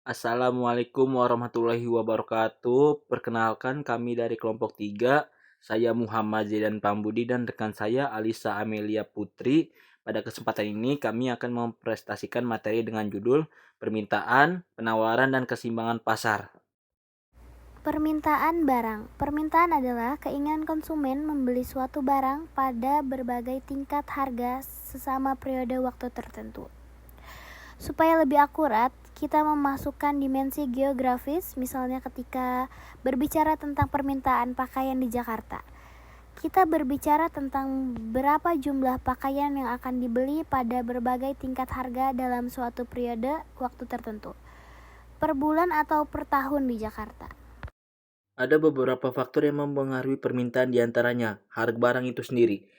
Assalamualaikum warahmatullahi wabarakatuh. Perkenalkan kami dari kelompok 3. Saya Muhammad Zaidan Pambudi dan rekan saya Alisa Amelia Putri. Pada kesempatan ini kami akan mempresentasikan materi dengan judul Permintaan, Penawaran, dan Keseimbangan Pasar. Permintaan barang. Permintaan adalah keinginan konsumen membeli suatu barang pada berbagai tingkat harga sesama periode waktu tertentu. Supaya lebih akurat, kita memasukkan dimensi geografis, misalnya ketika berbicara tentang permintaan pakaian di Jakarta. Kita berbicara tentang berapa jumlah pakaian yang akan dibeli pada berbagai tingkat harga dalam suatu periode waktu tertentu, per bulan atau per tahun di Jakarta. Ada beberapa faktor yang mempengaruhi permintaan, diantaranya harga barang itu sendiri.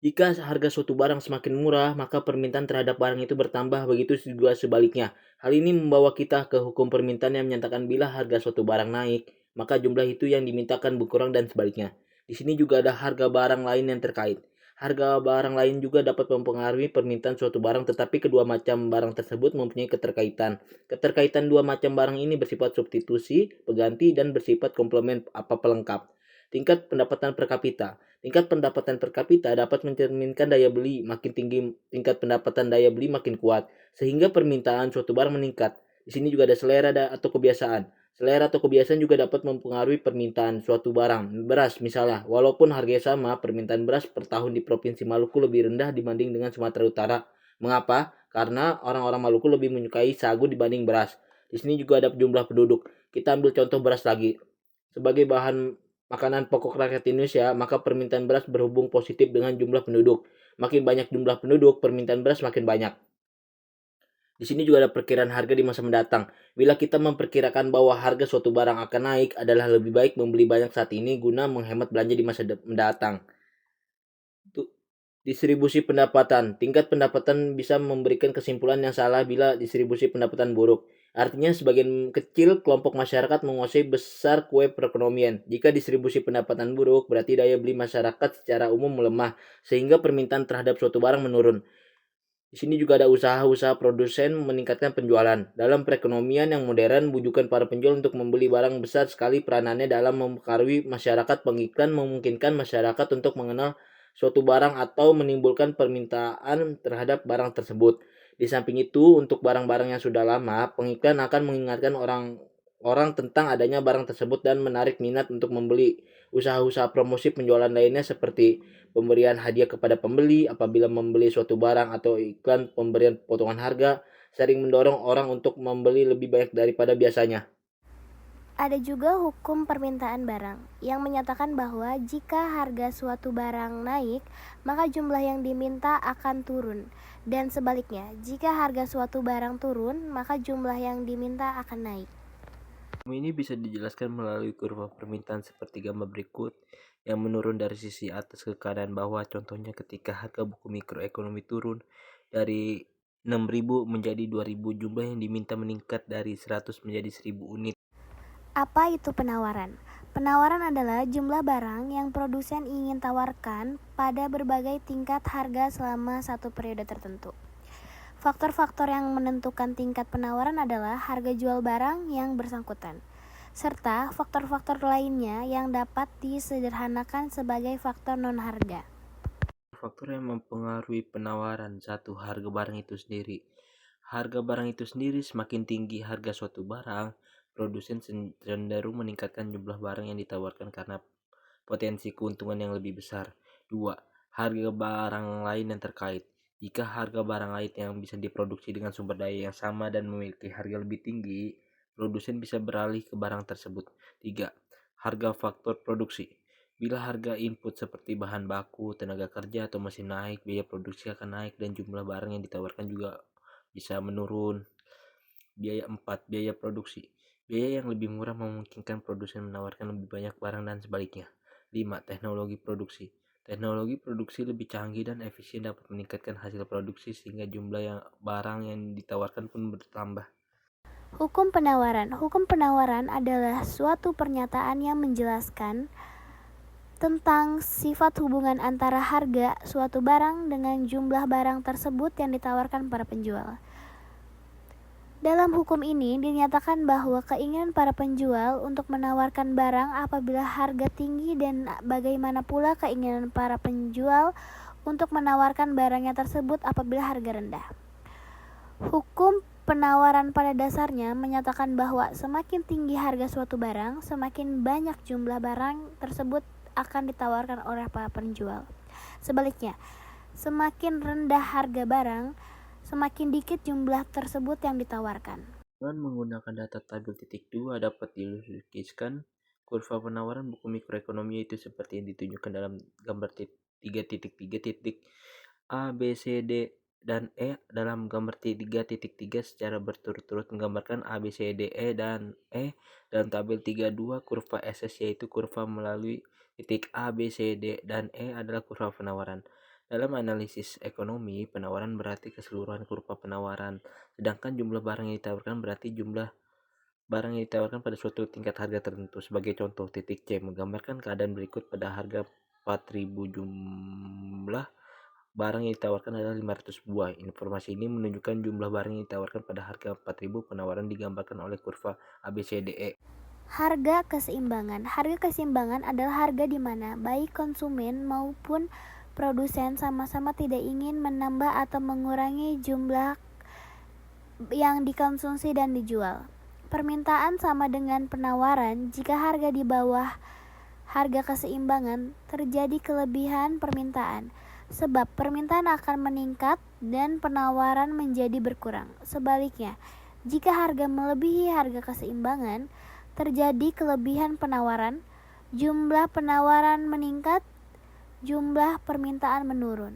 Jika harga suatu barang semakin murah, maka permintaan terhadap barang itu bertambah, begitu juga sebaliknya. Hal ini membawa kita ke hukum permintaan yang menyatakan bila harga suatu barang naik, maka jumlah itu yang dimintakan berkurang dan sebaliknya. Di sini juga ada harga barang lain yang terkait. Harga barang lain juga dapat mempengaruhi permintaan suatu barang, tetapi kedua macam barang tersebut mempunyai keterkaitan. Keterkaitan dua macam barang ini bersifat substitusi, pengganti, dan bersifat komplement pelengkap. Tingkat pendapatan per kapita. Tingkat pendapatan per kapita dapat mencerminkan daya beli. Makin tinggi tingkat pendapatan, daya beli makin kuat, sehingga permintaan suatu barang meningkat. Di sini juga ada selera atau kebiasaan. Selera atau kebiasaan juga dapat mempengaruhi permintaan suatu barang. Beras misalnya, walaupun harganya sama, permintaan beras per tahun di Provinsi Maluku lebih rendah dibanding dengan Sumatera Utara. Mengapa? Karena orang-orang Maluku lebih menyukai sagu dibanding beras. Di sini juga ada jumlah penduduk. Kita ambil contoh beras lagi. Sebagai bahan makanan pokok rakyat Indonesia, maka permintaan beras berhubung positif dengan jumlah penduduk. Makin banyak jumlah penduduk, permintaan beras makin banyak. Di sini juga ada perkiraan harga di masa mendatang. Bila kita memperkirakan bahwa harga suatu barang akan naik, adalah lebih baik membeli banyak saat ini guna menghemat belanja di masa mendatang. Distribusi pendapatan. Tingkat pendapatan bisa memberikan kesimpulan yang salah bila distribusi pendapatan buruk. Artinya sebagian kecil kelompok masyarakat menguasai besar kue perekonomian. Jika distribusi pendapatan buruk, berarti daya beli masyarakat secara umum melemah, sehingga permintaan terhadap suatu barang menurun. Di sini juga ada usaha-usaha produsen meningkatkan penjualan. Dalam perekonomian yang modern, bujukan para penjual untuk membeli barang besar sekali peranannya dalam mempengaruhi masyarakat. Pengiklan memungkinkan masyarakat untuk mengenal suatu barang atau menimbulkan permintaan terhadap barang tersebut. Di samping itu, untuk barang-barang yang sudah lama, pengiklan akan mengingatkan orang tentang adanya barang tersebut dan menarik minat untuk membeli. Usaha-usaha promosi penjualan lainnya seperti pemberian hadiah kepada pembeli apabila membeli suatu barang atau iklan pemberian potongan harga sering mendorong orang untuk membeli lebih banyak daripada biasanya. Ada juga hukum permintaan barang yang menyatakan bahwa jika harga suatu barang naik, maka jumlah yang diminta akan turun. Dan sebaliknya, jika harga suatu barang turun, maka jumlah yang diminta akan naik. Ini bisa dijelaskan melalui kurva permintaan seperti gambar berikut yang menurun dari sisi atas ke kanan bawah. Contohnya ketika harga buku mikroekonomi turun dari 6.000 menjadi 2.000, jumlah yang diminta meningkat dari 100 menjadi 1.000 unit. Apa itu penawaran? Penawaran adalah jumlah barang yang produsen ingin tawarkan pada berbagai tingkat harga selama satu periode tertentu. Faktor-faktor yang menentukan tingkat penawaran adalah harga jual barang yang bersangkutan, serta faktor-faktor lainnya yang dapat disederhanakan sebagai faktor non-harga. Faktor yang mempengaruhi penawaran. 1. Harga barang itu sendiri. Harga barang itu sendiri semakin tinggi harga suatu barang, produsen cenderung meningkatkan jumlah barang yang ditawarkan karena potensi keuntungan yang lebih besar. 2. Harga barang lain yang terkait. Jika harga barang lain yang bisa diproduksi dengan sumber daya yang sama dan memiliki harga lebih tinggi, produsen bisa beralih ke barang tersebut. 3. Harga faktor produksi. Bila harga input seperti bahan baku, tenaga kerja, atau mesin naik, biaya produksi akan naik dan jumlah barang yang ditawarkan juga bisa menurun. 4. Biaya produksi. Biaya yang lebih murah memungkinkan produsen menawarkan lebih banyak barang dan sebaliknya. 5. Teknologi produksi. Teknologi produksi lebih canggih dan efisien dapat meningkatkan hasil produksi sehingga jumlah barang yang ditawarkan pun bertambah. Hukum penawaran. Hukum penawaran adalah suatu pernyataan yang menjelaskan tentang sifat hubungan antara harga suatu barang dengan jumlah barang tersebut yang ditawarkan para penjual. Dalam hukum ini dinyatakan bahwa keinginan para penjual untuk menawarkan barang apabila harga tinggi dan bagaimana pula keinginan para penjual untuk menawarkan barangnya tersebut apabila harga rendah. Hukum penawaran pada dasarnya menyatakan bahwa semakin tinggi harga suatu barang, semakin banyak jumlah barang tersebut akan ditawarkan oleh para penjual. Sebaliknya, semakin rendah harga barang, semakin dikit jumlah tersebut yang ditawarkan. Dengan menggunakan data tabel titik 2 dapat dilukiskan kurva penawaran buku mikroekonomi itu seperti yang ditunjukkan dalam gambar 3.3 titik A, B, C, D, dan E. Dalam gambar 3.3 secara berturut-turut menggambarkan A, B, C, D, E, dan E. Dalam tabel 3.2 kurva SS yaitu kurva melalui titik A, B, C, D, dan E adalah kurva penawaran. Dalam analisis ekonomi, penawaran berarti keseluruhan kurva penawaran, sedangkan jumlah barang yang ditawarkan berarti jumlah barang yang ditawarkan pada suatu tingkat harga tertentu. Sebagai contoh, titik C menggambarkan keadaan berikut pada harga 4.000 jumlah barang yang ditawarkan adalah 500 buah. Informasi ini menunjukkan jumlah barang yang ditawarkan pada harga 4.000. Penawaran digambarkan oleh kurva ABCDE. Harga keseimbangan. Harga keseimbangan adalah harga di mana baik konsumen maupun produsen sama-sama tidak ingin menambah atau mengurangi jumlah yang dikonsumsi dan dijual. Permintaan sama dengan penawaran. Jika harga di bawah harga keseimbangan, terjadi kelebihan permintaan, sebab permintaan akan meningkat dan penawaran menjadi berkurang. Sebaliknya, jika harga melebihi harga keseimbangan, terjadi kelebihan penawaran, jumlah penawaran meningkat, jumlah permintaan menurun.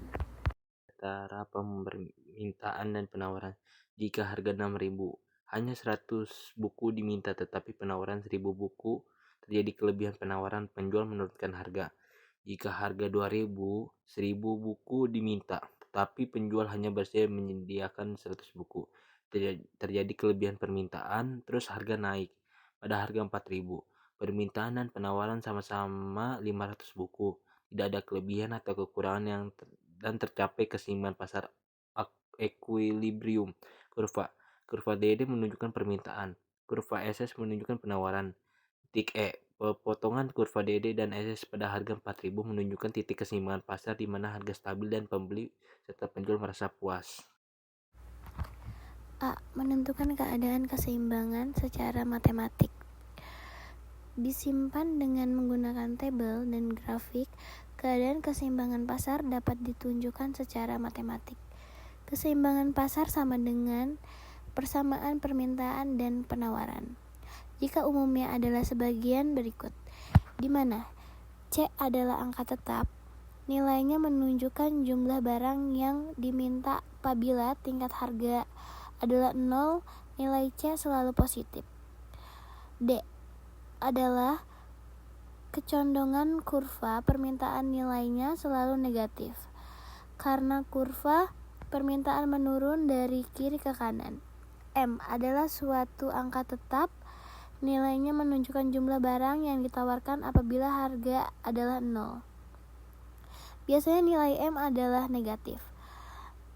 Antara permintaan dan penawaran. Jika harga 6.000, hanya 100 buku diminta tetapi penawaran 1.000 buku, terjadi kelebihan penawaran, penjual menurunkan harga. Jika harga 2.000, 1.000 buku diminta tetapi penjual hanya bersedia menyediakan 100 buku, terjadi kelebihan permintaan, terus harga naik. Pada harga 4.000, permintaan dan penawaran sama-sama 500 buku, tidak ada kelebihan atau kekurangan dan tercapai keseimbangan pasar equilibrium. Kurva DD menunjukkan permintaan, kurva SS menunjukkan penawaran. Titik E, potongan kurva DD dan SS pada harga 4.000 menunjukkan titik keseimbangan pasar di mana harga stabil dan pembeli serta penjual merasa puas. A. Menentukan keadaan keseimbangan secara matematik. Disimpan dengan menggunakan tabel dan grafik, keadaan keseimbangan pasar dapat ditunjukkan secara matematik. Keseimbangan pasar sama dengan persamaan permintaan dan penawaran. Jika umumnya adalah sebagian berikut, di mana C adalah angka tetap, nilainya menunjukkan jumlah barang yang diminta apabila tingkat harga adalah 0, nilai C selalu positif. D adalah kecondongan kurva permintaan, nilainya selalu negatif karena kurva permintaan menurun dari kiri ke kanan. M adalah suatu angka tetap, nilainya menunjukkan jumlah barang yang ditawarkan apabila harga adalah 0. Biasanya nilai M adalah negatif.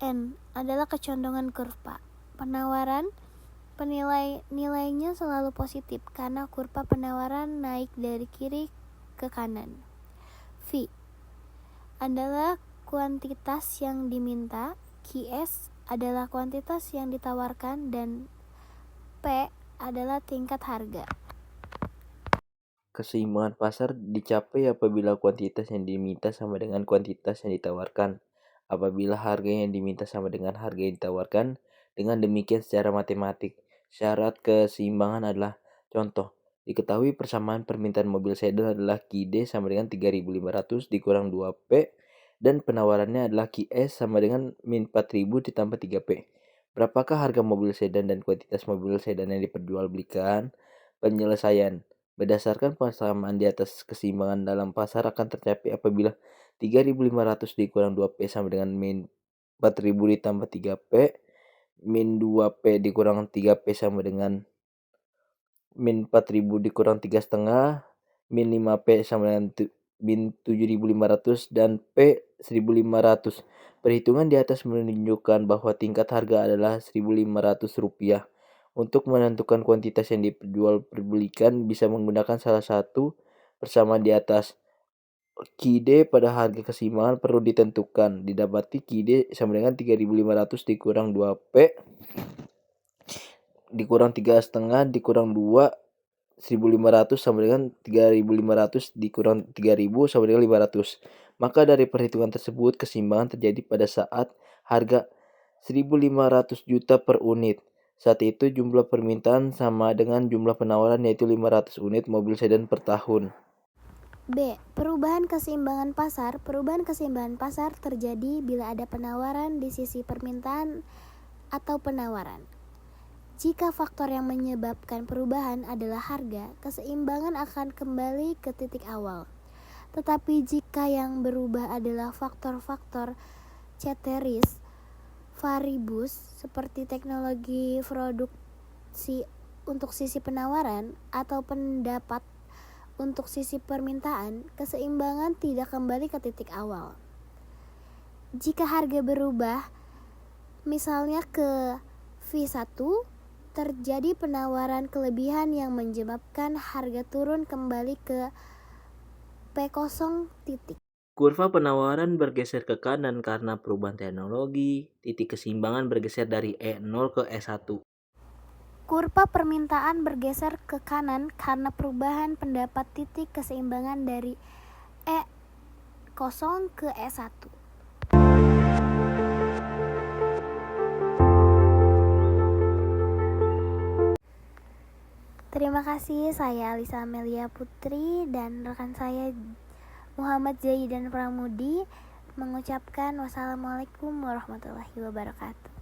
N adalah kecondongan kurva penawaran, nilainya selalu positif karena kurva penawaran naik dari kiri ke kanan. V adalah kuantitas yang diminta, QS adalah kuantitas yang ditawarkan, dan P adalah tingkat harga. Keseimbangan pasar dicapai apabila kuantitas yang diminta sama dengan kuantitas yang ditawarkan. Apabila harga yang diminta sama dengan harga yang ditawarkan, dengan demikian secara matematik, syarat keseimbangan adalah contoh. Diketahui persamaan permintaan mobil sedan adalah QD sama dengan 3.500 dikurang 2P dan penawarannya adalah QS sama dengan min 4.000 ditambah 3P. Berapakah harga mobil sedan dan kuantitas mobil sedan yang diperjualbelikan? Penyelesaian. Berdasarkan persamaan di atas, keseimbangan dalam pasar akan tercapai apabila 3.500 dikurang 2P sama dengan min 4.000 ditambah 3P, min 2P dikurang 3P sama dengan min 4.000 dikurang 3,5, min 5P sama dengan min 7.500 dan P 1.500. Perhitungan di atas menunjukkan bahwa tingkat harga adalah Rp1.500. Untuk menentukan kuantitas yang diperjualbelikan bisa menggunakan salah satu persamaan di atas. KID pada harga keseimbangan perlu ditentukan. Didapati KID sama dengan 3.500 dikurang 2P dikurang 3,5 dikurang 2 1.500 sama dengan 3.500 dikurang 3.000 sama dengan 500. Maka dari perhitungan tersebut keseimbangan terjadi pada saat harga 1.500 juta per unit. Saat itu jumlah permintaan sama dengan jumlah penawaran yaitu 500 unit mobil sedan per tahun. B. Perubahan keseimbangan pasar. Perubahan keseimbangan pasar terjadi bila ada penawaran di sisi permintaan atau penawaran. Jika faktor yang menyebabkan perubahan adalah harga, keseimbangan akan kembali ke titik awal. Tetapi jika yang berubah adalah faktor-faktor ceteris paribus seperti teknologi produksi untuk sisi penawaran atau pendapat untuk sisi permintaan, keseimbangan tidak kembali ke titik awal. Jika harga berubah, misalnya ke V1, terjadi penawaran kelebihan yang menyebabkan harga turun kembali ke P0 titik. Kurva penawaran bergeser ke kanan karena perubahan teknologi. Titik keseimbangan bergeser dari E0 ke E1. Kurva permintaan bergeser ke kanan karena perubahan pendapat titik keseimbangan dari E0 ke E1. Terima kasih, saya Alisa Amelia Putri dan rekan saya Muhammad Zaidan Pramudi mengucapkan wassalamualaikum warahmatullahi wabarakatuh.